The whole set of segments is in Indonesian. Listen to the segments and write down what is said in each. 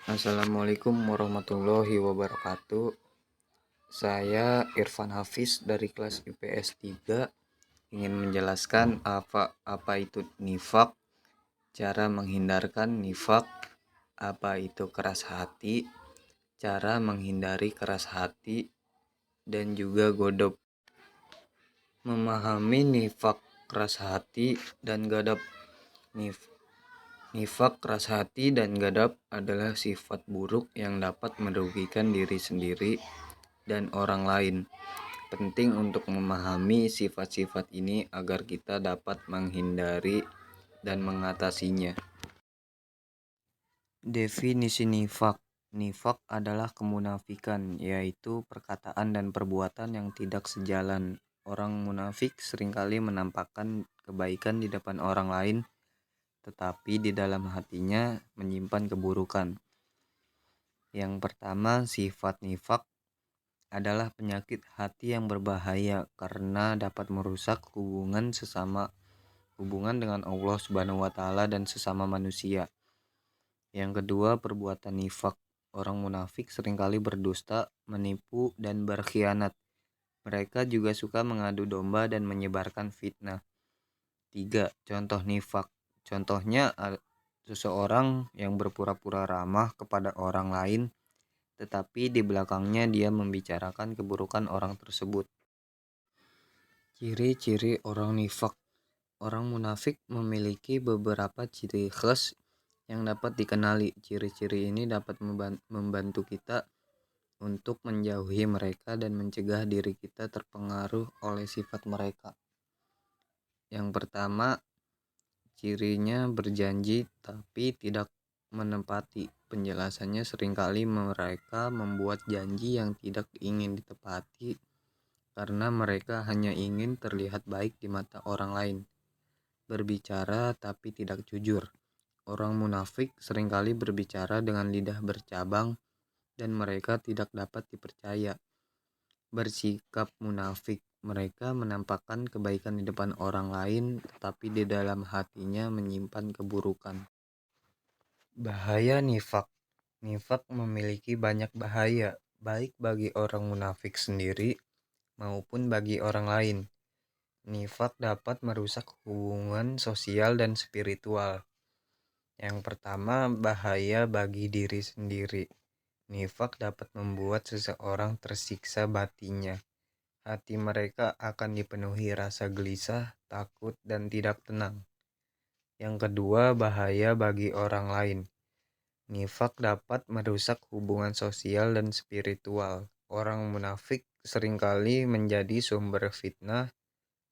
Assalamualaikum warahmatullahi wabarakatuh. Saya Irfan Hafiz dari kelas IPS 3 ingin menjelaskan apa itu nifak, cara menghindarkan nifak, apa itu keras hati, cara menghindari keras hati, dan juga godop. Memahami nifak keras hati dan gadap. Nifak keras hati dan gadap adalah sifat buruk yang dapat merugikan diri sendiri dan orang lain. Penting untuk memahami sifat-sifat ini agar kita dapat menghindari dan mengatasinya. Definisi nifak. Nifak adalah kemunafikan, yaitu perkataan dan perbuatan yang tidak sejalan. Orang munafik seringkali menampakkan kebaikan di depan orang lain, tetapi di dalam hatinya menyimpan keburukan. Yang pertama, sifat nifak adalah penyakit hati yang berbahaya karena dapat merusak hubungan dengan Allah Subhanahu wa taala dan sesama manusia. Yang kedua, perbuatan nifak. Orang munafik seringkali berdusta, menipu, dan berkhianat. Mereka juga suka mengadu domba dan menyebarkan fitnah. 3. Contoh nifak. Contohnya seseorang yang berpura-pura ramah kepada orang lain, tetapi di belakangnya dia membicarakan keburukan orang tersebut. Ciri-ciri orang nifak. Orang munafik memiliki beberapa ciri khas yang dapat dikenali. Ciri-ciri ini dapat membantu kita untuk menjauhi mereka dan mencegah diri kita terpengaruh oleh sifat mereka. Yang pertama, cirinya berjanji tapi tidak menepati. Penjelasannya seringkali mereka membuat janji yang tidak ingin ditepati karena mereka hanya ingin terlihat baik di mata orang lain. Berbicara tapi tidak jujur. Orang munafik seringkali berbicara dengan lidah bercabang dan mereka tidak dapat dipercaya. Bersikap munafik. Mereka menampakkan kebaikan di depan orang lain, tetapi di dalam hatinya menyimpan keburukan. Bahaya nifak. Nifak memiliki banyak bahaya, baik bagi orang munafik sendiri maupun bagi orang lain. Nifak dapat merusak hubungan sosial dan spiritual. Yang pertama, bahaya bagi diri sendiri. Nifak dapat membuat seseorang tersiksa batinnya. Hati mereka akan dipenuhi rasa gelisah, takut, dan tidak tenang. Yang kedua, bahaya bagi orang lain. Nifak dapat merusak hubungan sosial dan spiritual. Orang munafik seringkali menjadi sumber fitnah,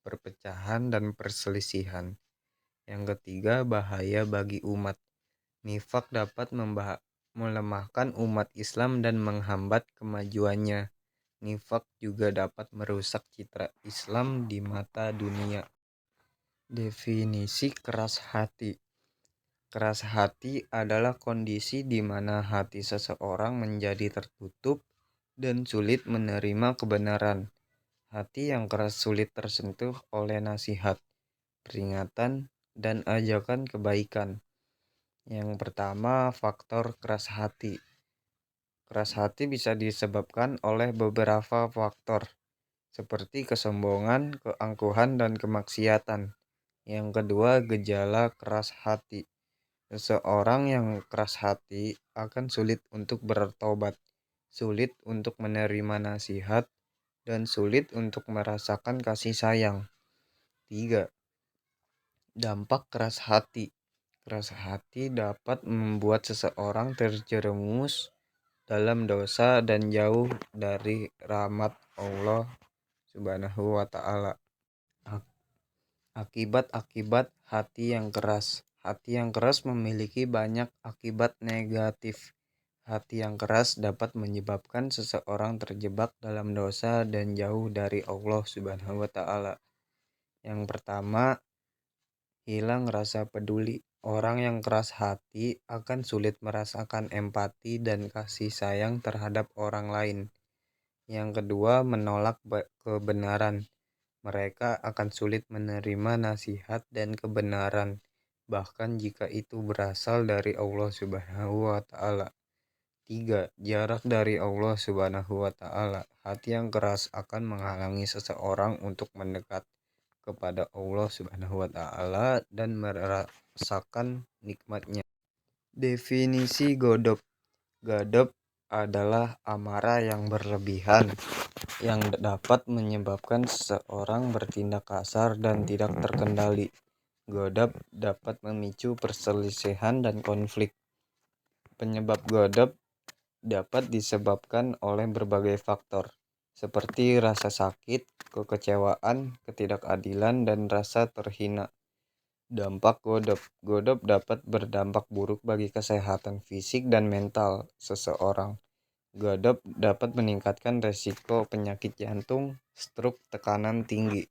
perpecahan, dan perselisihan. Yang ketiga, bahaya bagi umat. Nifak dapat melemahkan umat Islam dan menghambat kemajuannya. Nifak juga dapat merusak citra Islam di mata dunia. Definisi keras hati. Keras hati adalah kondisi di mana hati seseorang menjadi tertutup dan sulit menerima kebenaran. Hati yang keras sulit tersentuh oleh nasihat, peringatan, dan ajakan kebaikan. Yang pertama, faktor keras hati. Keras hati bisa disebabkan oleh beberapa faktor, seperti kesombongan, keangkuhan, dan kemaksiatan. Yang kedua, gejala keras hati. Seseorang yang keras hati akan sulit untuk bertobat, sulit untuk menerima nasihat, dan sulit untuk merasakan kasih sayang. 3. Dampak keras hati. Keras hati dapat membuat seseorang terjerumus dalam dosa dan jauh dari rahmat Allah Subhanahu wa taala. Akibat-akibat hati yang keras. Hati yang keras memiliki banyak akibat negatif. Hati yang keras dapat menyebabkan seseorang terjebak dalam dosa dan jauh dari Allah Subhanahu wa taala. Yang pertama, hilang rasa peduli. Orang yang keras hati akan sulit merasakan empati dan kasih sayang terhadap orang lain. Yang kedua, menolak kebenaran. Mereka akan sulit menerima nasihat dan kebenaran, bahkan jika itu berasal dari Allah Subhanahu wa taala. 3. Jarak dari Allah Subhanahu wa Ta'ala. Hati yang keras akan menghalangi seseorang untuk mendekat kepada Allah Subhanahu wa Ta'ala dan merasakan nikmatnya. Definisi godop. Gadab adalah amarah yang berlebihan yang dapat menyebabkan seseorang bertindak kasar dan tidak terkendali. Godab dapat memicu perselisihan dan konflik. Penyebab godab dapat disebabkan oleh berbagai faktor, seperti rasa sakit, kekecewaan, ketidakadilan, dan rasa terhina. Dampak godab. Godab dapat berdampak buruk bagi kesehatan fisik dan mental seseorang. Godab dapat meningkatkan resiko penyakit jantung, stroke, tekanan tinggi.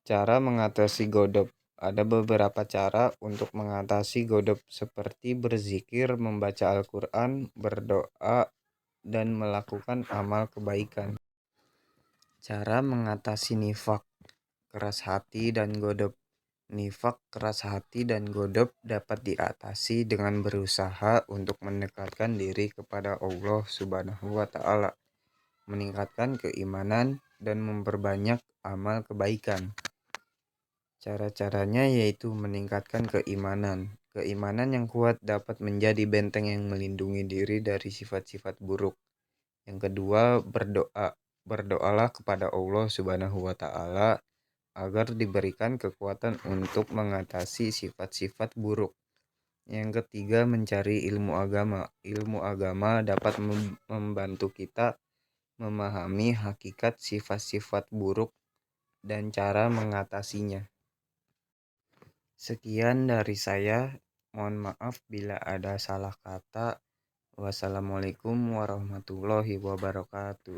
Cara mengatasi godab. Ada beberapa cara untuk mengatasi godab seperti berzikir, membaca Al-Quran, berdoa, dan melakukan amal kebaikan. Cara mengatasi nifak, keras hati, dan godab. Nifak, keras hati, dan godab dapat diatasi dengan berusaha untuk mendekatkan diri kepada Allah Subhanahu wa Ta'ala, meningkatkan keimanan, dan memperbanyak amal kebaikan. Cara-caranya yaitu meningkatkan keimanan. Keimanan yang kuat dapat menjadi benteng yang melindungi diri dari sifat-sifat buruk. Yang kedua, berdoa. Berdoalah kepada Allah Subhanahu wa Ta'ala agar diberikan kekuatan untuk mengatasi sifat-sifat buruk. Yang ketiga, mencari ilmu agama. Ilmu agama dapat membantu kita memahami hakikat sifat-sifat buruk dan cara mengatasinya. Sekian dari saya. Mohon maaf bila ada salah kata. Wassalamualaikum warahmatullahi wabarakatuh.